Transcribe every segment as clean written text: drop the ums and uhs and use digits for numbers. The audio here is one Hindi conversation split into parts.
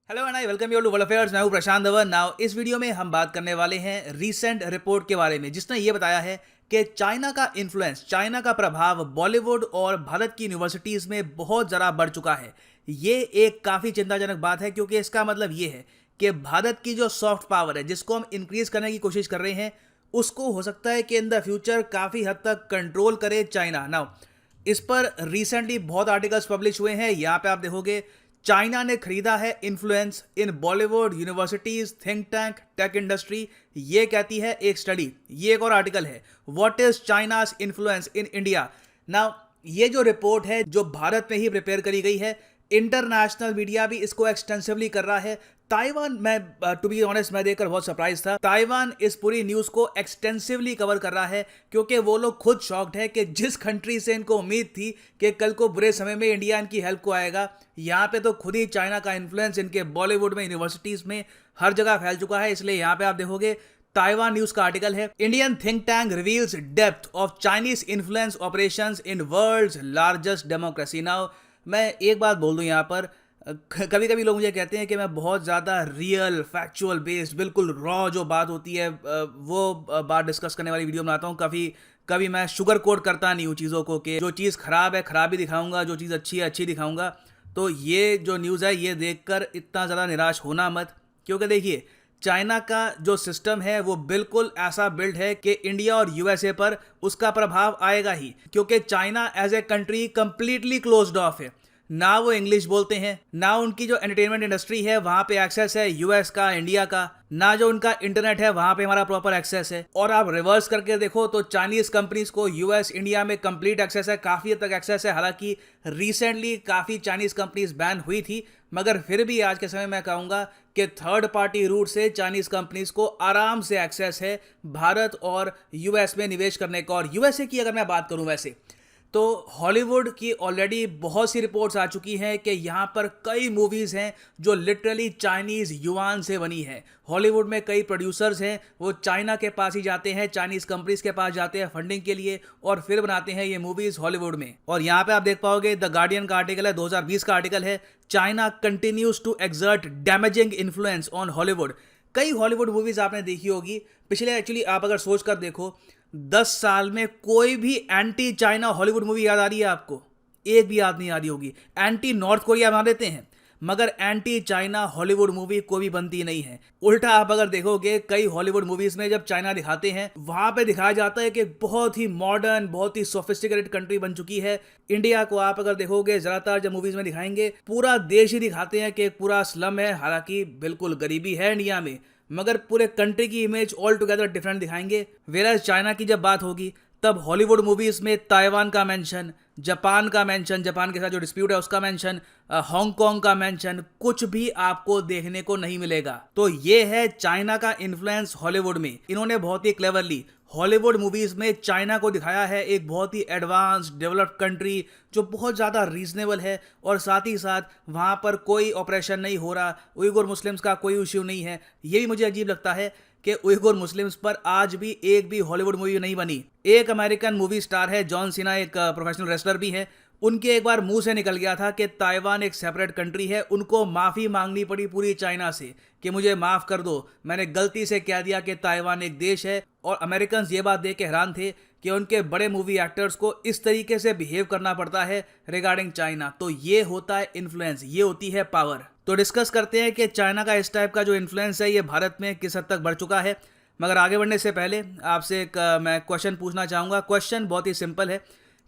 Hello and I welcome you to world affairs. मैं हूं प्रशांत धवन। नाउ इस वीडियो में हम बात करने वाले हैं रीसेंट रिपोर्ट के बारे में जिसने ये बताया है कि चाइना का इन्फ्लुएंस, चाइना का प्रभाव बॉलीवुड और भारत की यूनिवर्सिटीज में बहुत ज़रा बढ़ चुका है। ये एक काफ़ी चिंताजनक बात है क्योंकि इसका मतलब ये है कि भारत की जो सॉफ्ट पावर है जिसको हम इंक्रीज करने की कोशिश कर रहे हैं उसको हो सकता है कि इन द फ्यूचर काफ़ी हद तक कंट्रोल करे चाइना। नाउ इस पर रिसेंटली बहुत आर्टिकल्स पब्लिश हुए हैं। यहाँ पे आप देखोगे चाइना ने खरीदा है इन्फ्लुएंस इन Bollywood, universities, think tank, tech industry. ये कहती है एक स्टडी। ये एक और आर्टिकल है, what is China's influence in India. Now ये जो रिपोर्ट है जो भारत में ही प्रिपेयर करी गई है, इंटरनेशनल मीडिया भी इसको एक्सटेंसिवली कर रहा है। ताइवान, मैं टू बी ऑनेस्ट मैं देखकर बहुत सरप्राइज था। ताइवान इस पूरी न्यूज़ को एक्सटेंसिवली कवर कर रहा है क्योंकि वो लोग खुद शॉक्ड है कि जिस कंट्री से इनको उम्मीद थी कि कल को बुरे समय में इंडिया इनकी हेल्प को आएगा, यहाँ पे तो खुद ही चाइना का इन्फ्लुएंस इनके बॉलीवुड में, यूनिवर्सिटीज़ में, हर जगह फैल चुका है। इसलिए यहाँ पे आप देखोगे ताइवान न्यूज का आर्टिकल है, Indian think tank reveals depth of Chinese influence operations in world's largest democracy. Now मैं एक बात बोल दूं यहाँ पर, कभी कभी लोग मुझे कहते हैं कि मैं बहुत ज़्यादा रियल, फैक्चुअल बेस्ड, बिल्कुल रॉ जो बात होती है वो बात डिस्कस करने वाली वीडियो बनाता हूँ। कभी मैं शुगर कोट करता नहीं हूँ चीज़ों को कि जो चीज़ ख़राब है ख़राब ही दिखाऊंगा, जो चीज़ अच्छी है अच्छी दिखाऊंगा। तो ये जो न्यूज़ है ये देखकर इतना ज़्यादा निराश होना मत, क्योंकि देखिए चाइना का जो सिस्टम है वो बिल्कुल ऐसा बिल्ड है कि इंडिया और यूएसए पर उसका प्रभाव आएगा ही, क्योंकि China as a country completely closed off है। ना वो इंग्लिश बोलते हैं, ना उनकी जो एंटरटेनमेंट इंडस्ट्री है वहां पे एक्सेस है यूएस का, इंडिया का, ना जो उनका इंटरनेट है वहां पे हमारा प्रॉपर एक्सेस है। और आप रिवर्स करके देखो तो चाइनीज कंपनीज को यूएस, इंडिया में कंप्लीट एक्सेस है, काफी हद तक एक्सेस है। हालांकि रिसेंटली काफी चाइनीज कंपनीज बैन हुई थी, मगर फिर भी आज के समय मैं कहूंगा कि थर्ड पार्टी रूट से चाइनीज कंपनीज को आराम से एक्सेस है भारत और यूएस में निवेश करने का। और यूएसए की अगर मैं बात करूं वैसे तो हॉलीवुड की ऑलरेडी बहुत सी रिपोर्ट्स आ चुकी हैं कि यहाँ पर कई मूवीज़ हैं जो लिटरली चाइनीज़ युआन से बनी है। हॉलीवुड में कई प्रोड्यूसर्स हैं वो चाइना के पास ही जाते हैं, चाइनीज़ कंपनीज के पास जाते हैं फंडिंग के लिए और फिर बनाते हैं ये मूवीज़ हॉलीवुड में। और यहाँ पे आप देख पाओगे द गार्डियन का आर्टिकल है, 2020 का आर्टिकल है, China continues to exert damaging influence on Hollywood. कई हॉलीवुड मूवीज़ आपने देखी होगी पिछले, एक्चुअली आप अगर सोच कर देखो 10 साल में कोई भी एंटी चाइना हॉलीवुड मूवी याद आ रही है आपको? एक भी याद नहीं आ रही होगी। एंटी नॉर्थ कोरिया बना देते हैं मगर एंटी चाइना हॉलीवुड मूवी कोई भी बनती नहीं है। उल्टा आप अगर देखोगे कई हॉलीवुड मूवीज में जब चाइना दिखाते हैं वहां पे दिखाया जाता है कि बहुत ही मॉडर्न, बहुत ही सोफिस्टिकेटेड कंट्री बन चुकी है। इंडिया को आप अगर देखोगे ज्यादातर जब मूवीज में दिखाएंगे पूरा देश ही दिखाते हैं कि एक पूरा स्लम है, हालांकि बिल्कुल गरीबी है इंडिया में, मगर पूरे कंट्री की इमेज ऑल टुगेदर डिफरेंट दिखाएंगे। वेराज चाइना की जब बात होगी तब हॉलीवुड मूवीज में ताइवान का मेंशन, जापान का मेंशन, जापान के साथ जो डिस्प्यूट है उसका मेंशन, हांगकांग का मेंशन, कुछ भी आपको देखने को नहीं मिलेगा। तो ये है चाइना का इन्फ्लुएंस हॉलीवुड में। इन्होंने बहुत ही क्लेवरली हॉलीवुड मूवीज में चाइना को दिखाया है एक बहुत ही एडवांस डेवलप्ड कंट्री जो बहुत ज़्यादा रीजनेबल है, और साथ ही साथ वहाँ पर कोई ऑपरेशन नहीं हो रहा, उइगुर मुस्लिम्स का कोई इश्यू नहीं है। ये भी मुझे अजीब लगता है कि उइगुर मुस्लिम्स पर आज भी एक भी हॉलीवुड मूवी नहीं बनी। एक अमेरिकन मूवी स्टार है जॉन सीना, एक प्रोफेशनल रेसलर भी है, उनके एक बार मुंह से निकल गया था कि ताइवान एक सेपरेट कंट्री है। उनको माफ़ी मांगनी पड़ी पूरी चाइना से कि मुझे माफ़ कर दो, मैंने गलती से कह दिया कि ताइवान एक देश है। और अमेरिकन ये बात देख के हैरान थे कि उनके बड़े मूवी एक्टर्स को इस तरीके से बिहेव करना पड़ता है रिगार्डिंग चाइना। तो ये होता है इन्फ्लुएंस, ये होती है पावर। तो डिस्कस करते हैं कि चाइना का इस टाइप का जो इन्फ्लुएंस है ये भारत में किस हद तक बढ़ चुका है। मगर आगे बढ़ने से पहले आपसे एक मैं क्वेश्चन पूछना चाहूँगा। क्वेश्चन बहुत ही सिंपल है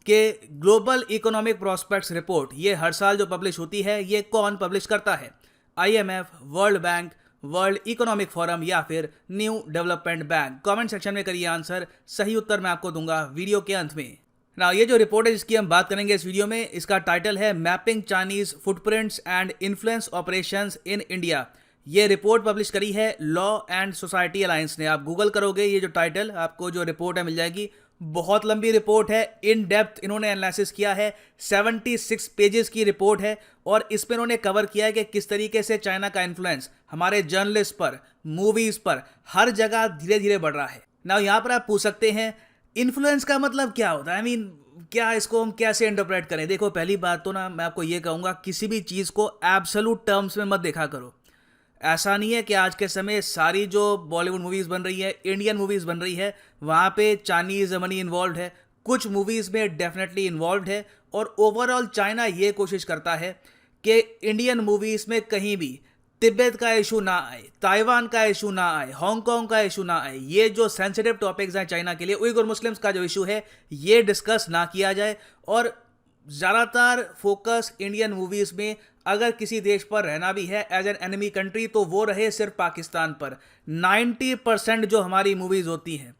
कि ग्लोबल इकोनॉमिक प्रोस्पेक्ट्स रिपोर्ट ये हर साल जो पब्लिश होती है ये कौन पब्लिश करता है? IMF, world bank, world economic forum या फिर new development bank? Comment section में करिए आंसर, सही उत्तर मैं आपको दूंगा वीडियो के अंत में। ना ये जो रिपोर्ट है जिसकी हम बात करेंगे इस वीडियो में, इसका टाइटल है mapping Chinese footprints and influence operations in India. ये रिपोर्ट पब्लिश करी है लॉ एंड सोसाइटी अलायंस ने। आप गूगल करोगे ये जो टाइटल आपको जो रिपोर्ट है मिल जाएगी। बहुत लंबी रिपोर्ट है, इन डेप्थ इन्होंने एनालिसिस किया है, 76 पेजेस की रिपोर्ट है और इस पर इन्होंने कवर किया है कि किस तरीके से चाइना का इन्फ्लुएंस हमारे जर्नलिस्ट पर, मूवीज पर, हर जगह धीरे धीरे बढ़ रहा है। ना यहाँ पर आप पूछ सकते हैं इन्फ्लुएंस का मतलब क्या होता है? आई मीन क्या इसको हम कैसे इंटरप्रेट करें? देखो पहली बात तो ना मैं आपको ये कहूँगा किसी भी चीज़ को एब्सोल्यूट टर्म्स में मत देखा करो। ऐसा नहीं है कि आज के समय सारी जो बॉलीवुड मूवीज़ बन रही है, इंडियन मूवीज़ बन रही है, वहाँ पे चाइनीज़ मनी इन्वॉल्व है। कुछ मूवीज़ में डेफिनेटली इन्वॉल्व है और ओवरऑल चाइना ये कोशिश करता है कि इंडियन मूवीज़ में कहीं भी तिब्बत का इशू ना आए, ताइवान का इशू ना आए, हांगकांग का इशू ना आए। ये जो सेंसिटिव टॉपिक्स हैं चाइना के लिए, उइगर मुस्लिम्स का जो इशू है, ये डिस्कस ना किया जाए और ज़्यादातर फोकस इंडियन मूवीज़ में अगर किसी देश पर रहना भी है एज एन एनिमी कंट्री तो वो रहे सिर्फ पाकिस्तान पर। 90% जो हमारी मूवीज़ होती हैं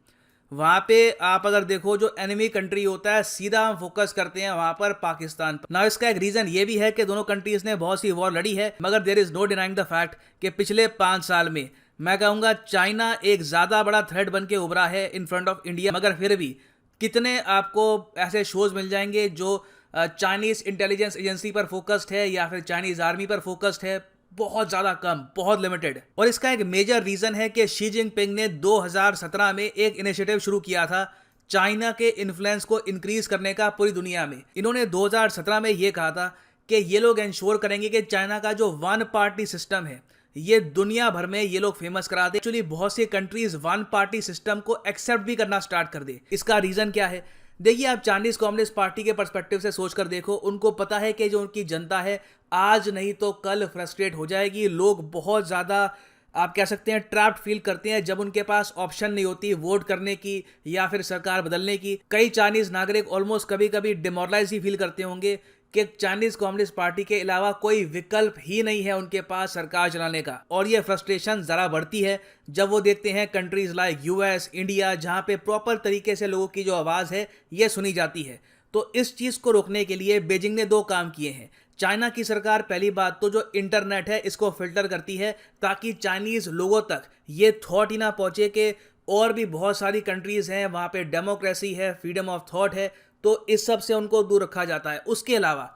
वहाँ पे आप अगर देखो जो एनिमी कंट्री होता है सीधा हम फोकस करते हैं वहाँ पर पाकिस्तान पर। ना इसका एक रीज़न ये भी है कि दोनों कंट्रीज़ ने बहुत सी वॉर लड़ी है, मगर there is no denying the fact कि पिछले 5 साल में मैं कहूँगा चाइना एक ज़्यादा बड़ा थ्रेट बन के उभरा है इन फ्रंट ऑफ इंडिया। मगर फिर भी कितने आपको ऐसे शोज़ मिल जाएंगे जो चाइनीज़ इंटेलिजेंस एजेंसी पर फोकस्ड है या फिर चाइनीज़ आर्मी पर फोकस्ड है? बहुत ज़्यादा कम, बहुत लिमिटेड। और इसका एक मेजर रीज़न है कि शी जिनपिंग ने 2017 में एक इनिशिएटिव शुरू किया था चाइना के इन्फ्लुएंस को इंक्रीज करने का पूरी दुनिया में। इन्होंने 2017 में ये कहा था कि ये लोग इंश्योर करेंगे कि चाइना का जो वन पार्टी सिस्टम है ये दुनिया भर में ये लोग फेमस करा दे। एक्चुअली बहुत सी कंट्रीज वन पार्टी सिस्टम को एक्सेप्ट भी करना स्टार्ट कर दे। इसका रीज़न क्या है? देखिए, आप चाइनीज कम्युनिस्ट पार्टी के पर्सपेक्टिव से सोचकर देखो, उनको पता है कि जो उनकी जनता है आज नहीं तो कल फ्रस्ट्रेट हो जाएगी। लोग बहुत ज़्यादा आप कह सकते हैं ट्रैप्ड फील करते हैं जब उनके पास ऑप्शन नहीं होती वोट करने की या फिर सरकार बदलने की। कई चाइनीज़ नागरिक ऑलमोस्ट कभी कभी डिमोरलाइज ही फील करते होंगे कि चाइनीज कम्युनिस्ट पार्टी के अलावा कोई विकल्प ही नहीं है उनके पास सरकार चलाने का। और ये फ्रस्ट्रेशन ज़रा बढ़ती है जब वो देखते हैं कंट्रीज़ लाइक यूएस, इंडिया, जहाँ पे प्रॉपर तरीके से लोगों की जो आवाज़ है ये सुनी जाती है। तो इस चीज़ को रोकने के लिए बीजिंग ने 2 काम किए हैं। चाइना की सरकार पहली बात तो जो इंटरनेट है इसको फिल्टर करती है ताकि चाइनीज़ लोगों तक ये थॉट ही ना पहुँचे कि और भी बहुत सारी कंट्रीज़ हैं वहाँ पे डेमोक्रेसी है, फ्रीडम ऑफ थॉट है, तो इस सब से उनको दूर रखा जाता है। उसके अलावा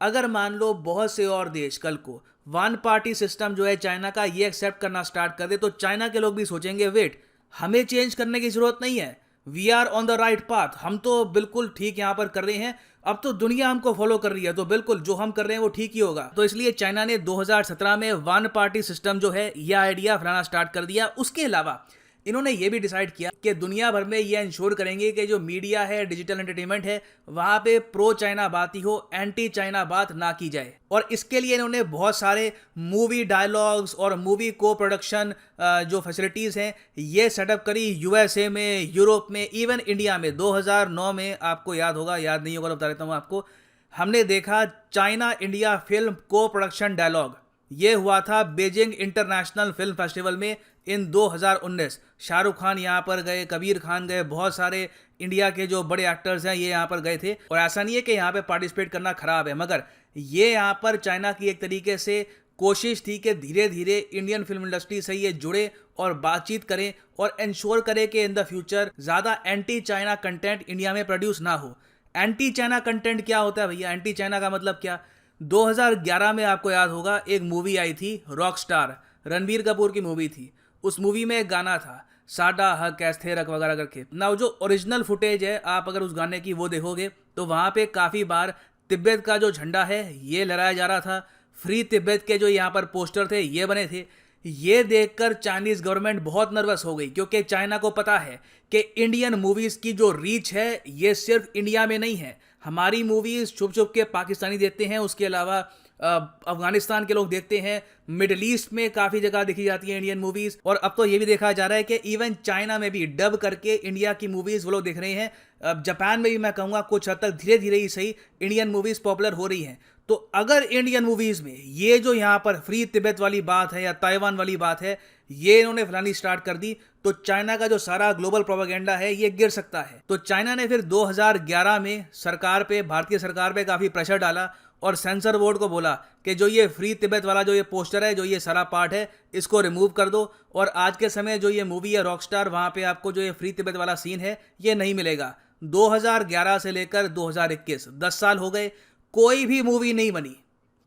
अगर मान लो बहुत से और देश कल को वन पार्टी सिस्टम जो है चाइना का ये एक्सेप्ट करना स्टार्ट कर दे तो चाइना के लोग भी सोचेंगे वेट, हमें चेंज करने की ज़रूरत नहीं है, we are on the right path, हम तो बिल्कुल ठीक यहाँ पर कर रहे हैं, अब तो दुनिया हमको फॉलो कर रही है तो बिल्कुल जो हम कर रहे हैं वो ठीक ही होगा। तो इसलिए चाइना ने 2017 में वन पार्टी सिस्टम जो है यह आइडिया फैलाना स्टार्ट कर दिया। उसके अलावा इन्होंने ये भी डिसाइड किया कि दुनिया भर में ये इंश्योर करेंगे कि जो मीडिया है, डिजिटल एंटरटेनमेंट है, वहाँ पे प्रो चाइना बात ही हो, एंटी चाइना बात ना की जाए। और इसके लिए इन्होंने बहुत सारे मूवी डायलॉग्स और मूवी को प्रोडक्शन जो फैसिलिटीज़ हैं ये सेटअप करी यूएसए में, यूरोप में, इवन इंडिया में। 2009 में आपको याद होगा, याद नहीं होगा तो बता देता हूँ आपको, हमने देखा चाइना इंडिया फिल्म को प्रोडक्शन डायलॉग। ये हुआ था बीजिंग इंटरनेशनल फिल्म फेस्टिवल में इन 2019। शाहरुख खान यहाँ पर गए, कबीर खान गए, बहुत सारे इंडिया के जो बड़े एक्टर्स हैं ये यहाँ पर गए थे। और ऐसा नहीं है कि यहाँ पे पार्टिसिपेट करना खराब है, मगर ये यहाँ पर चाइना की एक तरीके से कोशिश थी कि धीरे धीरे इंडियन फिल्म इंडस्ट्री से ये जुड़े और बातचीत करें और इंश्योर करें कि इन द फ्यूचर ज़्यादा एंटी चाइना कंटेंट इंडिया में प्रोड्यूस ना हो। एंटी चाइना कंटेंट क्या होता है भैया? एंटी चाइना का मतलब क्या? 2011 में आपको याद होगा एक मूवी आई थी रॉक स्टार, रणबीर कपूर की मूवी थी। उस मूवी में एक गाना था साडा हक ऐस्थे रख वगैरह करके ना। जो ओरिजिनल फुटेज है आप अगर उस गाने की वो देखोगे तो वहाँ पे काफ़ी बार तिब्बत का जो झंडा है ये लहराया जा रहा था। फ्री तिब्बत के जो यहाँ पर पोस्टर थे ये बने थे। ये देखकर चाइनीज़ गवर्नमेंट बहुत नर्वस हो गई क्योंकि चाइना को पता है कि इंडियन मूवीज़ की जो रीच है ये सिर्फ इंडिया में नहीं है। हमारी मूवीज़ छुप छुप के पाकिस्तानी देखते हैं, उसके अलावा अफगानिस्तान के लोग देखते हैं, मिडिल ईस्ट में काफ़ी जगह देखी जाती है इंडियन मूवीज़। और अब तो ये भी देखा जा रहा है कि इवन चाइना में भी डब करके इंडिया की मूवीज़ वो लोग देख रहे हैं। अब जापान में भी मैं कहूँगा कुछ हद तक धीरे धीरे ही सही इंडियन मूवीज़ पॉपुलर हो रही हैं। तो अगर इंडियन मूवीज़ में ये जो यहाँ पर फ्री तिब्बत वाली बात है या ताइवान वाली बात है ये इन्होंने फैलानी स्टार्ट कर दी तो चाइना का जो सारा ग्लोबल प्रोपेगेंडा है ये गिर सकता है। तो चाइना ने फिर 2011 में सरकार पे, भारतीय सरकार पे काफ़ी प्रेशर डाला और सेंसर बोर्ड को बोला कि जो ये फ्री तिब्बत वाला जो ये पोस्टर है, जो ये सारा पार्ट है, इसको रिमूव कर दो। और आज के समय जो ये मूवी है रॉकस्टार, वहाँ पे आपको जो ये फ्री तिब्बत वाला सीन है ये नहीं मिलेगा। 2011 से लेकर 2021 10 साल हो गए, कोई भी मूवी नहीं बनी,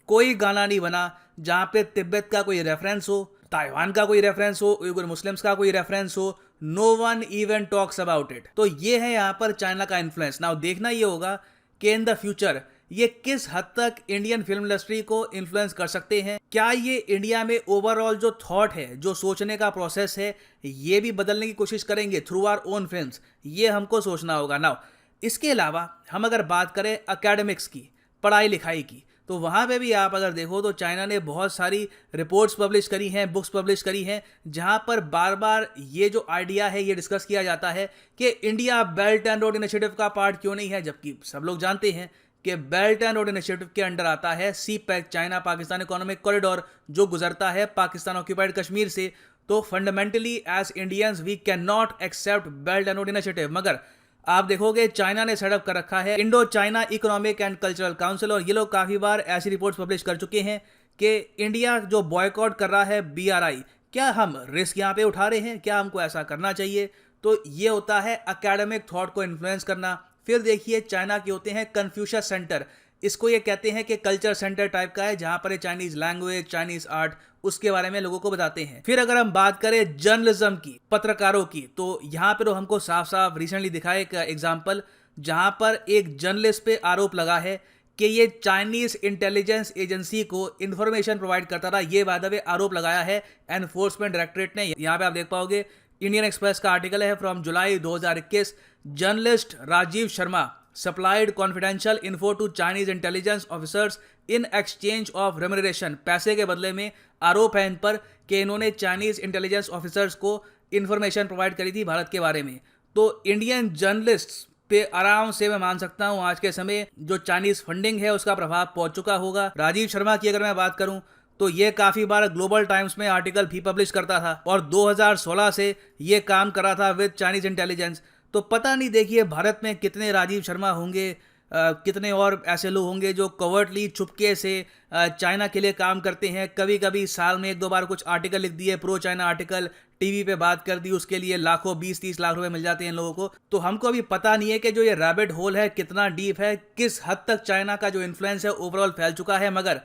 कोई गाना नहीं बना जहाँ पे तिब्बत का कोई रेफरेंस हो, ताइवान का कोई रेफरेंस हो, उइगर मुस्लिम्स का कोई रेफरेंस हो। No one even talks about it. तो ये है यहाँ पर चाइना का इन्फ्लुएंस। नाउ देखना ये होगा कि इन द फ्यूचर ये किस हद तक इंडियन फिल्म इंडस्ट्री को इन्फ्लुएंस कर सकते हैं? क्या ये इंडिया में ओवरऑल जो थॉट है, जो सोचने का प्रोसेस है, ये भी बदलने की कोशिश करेंगे थ्रू आवर ओन फिल्म्स? ये हमको सोचना होगा। नाउ इसके अलावा हम अगर बात करें एकेडमिक्स की, पढ़ाई लिखाई की, तो वहाँ पे भी आप अगर देखो तो चाइना ने बहुत सारी रिपोर्ट्स पब्लिश करी हैं, बुक्स पब्लिश करी हैं, जहाँ पर बार बार ये जो आइडिया है ये डिस्कस किया जाता है कि India belt and road initiative का पार्ट क्यों नहीं है, जबकि सब लोग जानते हैं कि बेल्ट एंड रोड इनिशिएटिव के अंडर आता है CPEC, China Pakistan economic corridor, जो गुजरता है पाकिस्तान ऑक्यूपाइड कश्मीर से। तो fundamentally as Indians we can not accept belt and road initiative, मगर आप देखोगे चाइना ने सेटअप कर रखा है Indo China economic and cultural council, और ये लोग काफ़ी बार ऐसी रिपोर्ट्स पब्लिश कर चुके हैं कि इंडिया जो बॉयकॉट कर रहा है BRI, क्या हम रिस्क यहाँ पे उठा रहे हैं, क्या हमको ऐसा करना चाहिए? तो ये होता है एकेडमिक थॉट को इन्फ्लुएंस करना। फिर देखिए चाइना के होते हैं कन्फ्यूशियस सेंटर, इसको ये कहते हैं कि कल्चर सेंटर टाइप का है, जहाँ पर चाइनीज लैंग्वेज, चाइनीज आर्ट, उसके बारे में लोगों को बताते हैं। फिर अगर हम बात करें जर्नलिज्म की, पत्रकारों की, तो यहाँ पर तो हमको साफ साफ रिसेंटली दिखा एक एग्जाम्पल, जहाँ पर एक जर्नलिस्ट पे आरोप लगा है कि ये चाइनीज इंटेलिजेंस एजेंसी को इंफॉर्मेशन प्रोवाइड करता था। ये बाय द वे आरोप लगाया है एनफोर्समेंट डायरेक्टरेट ने। यहाँ पे आप देख पाओगे इंडियन एक्सप्रेस का आर्टिकल है from July 2021, journalist Rajeev Sharma supplied confidential info to Chinese intelligence officers in exchange of remuneration. पैसे के बदले में आरोप है इन पर कि इन्होंने चाइनीज इंटेलिजेंस ऑफिसर्स को इंफॉर्मेशन प्रोवाइड करी थी भारत के बारे में। तो इंडियन जर्नलिस्ट पे आराम से मैं मान सकता हूं आज के समय जो चाइनीज फंडिंग है उसका प्रभाव पहुंच चुका होगा। राजीव शर्मा की अगर मैं बात करूं तो ये काफ़ी बार ग्लोबल टाइम्स में आर्टिकल भी पब्लिश करता था और 2016 से ये काम कर रहा था विद चाइनीज इंटेलिजेंस। तो पता नहीं, देखिए भारत में कितने राजीव शर्मा होंगे, कितने और ऐसे लोग होंगे जो कवर्टली चुपके से चाइना के लिए काम करते हैं। कभी कभी साल में 1-2 बार कुछ आर्टिकल लिख दिए, प्रो चाइना आर्टिकल, टीवी पे बात कर दी, उसके लिए लाखों 20-30 लाख रुपए मिल जाते हैं इन लोगों को। तो हमको अभी पता नहीं है कि जो ये रैबिट होल है कितना डीप है, किस हद तक चाइना का जो इन्फ्लुएंस है ओवरऑल फैल चुका है, मगर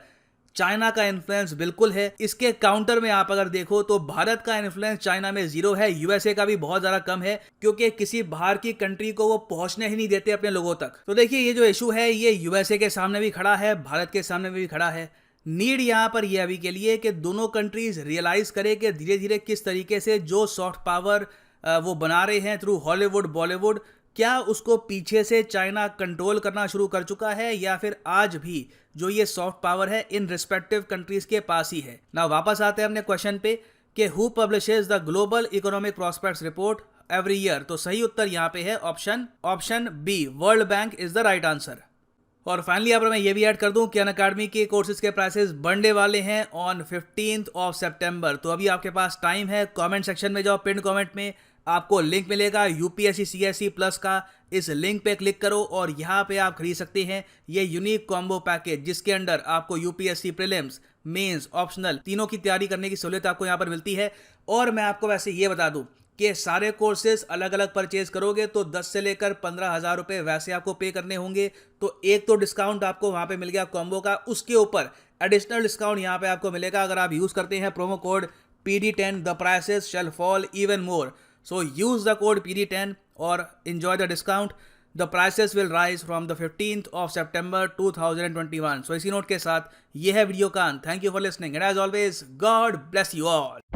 चाइना का इन्फ्लुएंस बिल्कुल है। इसके काउंटर में आप अगर देखो तो भारत का इन्फ्लुएंस चाइना में 0 है, यूएसए का भी बहुत ज्यादा कम है, क्योंकि किसी बाहर की कंट्री को वो पहुंचने ही नहीं देते अपने लोगों तक। तो देखिए ये जो इशू है ये यूएसए के सामने भी खड़ा है, भारत के सामने भी खड़ा है। नीड यहाँ पर यह अभी के लिए कि दोनों कंट्रीज रियलाइज करें कि धीरे धीरे किस तरीके से जो सॉफ्ट पावर वो बना रहे हैं थ्रू हॉलीवुड बॉलीवुड, क्या उसको पीछे से चाइना कंट्रोल करना शुरू कर चुका है, या फिर आज भी जो ये सॉफ्ट पावर है इन रिस्पेक्टिव कंट्रीज के पास ही है। ना वापस आते हैं अपने क्वेश्चन पे कि who publishes the global economic prospects report every year? तो सही उत्तर यहाँ पे है option B, world bank is the right answer. और फाइनली यहाँ पर मैं ये भी ऐड कर दूं कि अनअकैडमी के कोर्सेज के प्राइसेस बढ़ने वाले हैं ऑन 15 सितंबर। तो अभी आपके पास टाइम है, कमेंट सेक्शन में जाओ, पिन कमेंट में आपको लिंक मिलेगा यूपीएससी सीएससी प्लस का, इस लिंक पे क्लिक करो और यहाँ पे आप खरीद सकते हैं ये यूनिक कॉम्बो पैकेज, जिसके अंदर आपको यूपीएससी प्रीलिम्स, मेंस, ऑप्शनल तीनों की तैयारी करने की सहूलियत आपको यहाँ पर मिलती है। और मैं आपको वैसे ये बता दूं कि सारे कोर्सेज अलग अलग परचेज करोगे तो 10 से लेकर 15,000 रुपये वैसे आपको पे करने होंगे। तो एक तो डिस्काउंट आपको वहाँ पे मिल गया कॉम्बो का, उसके ऊपर एडिशनल डिस्काउंट यहाँ पे आपको मिलेगा अगर आप यूज़ करते हैं promo code PD10, the prices shall fall even more. So use the code PD10 or enjoy the discount. The prices will rise from the 15th of September 2021. So इसी नोट के साथ ये है वीडियो का अंत। Thank you for listening and as always, God bless you all.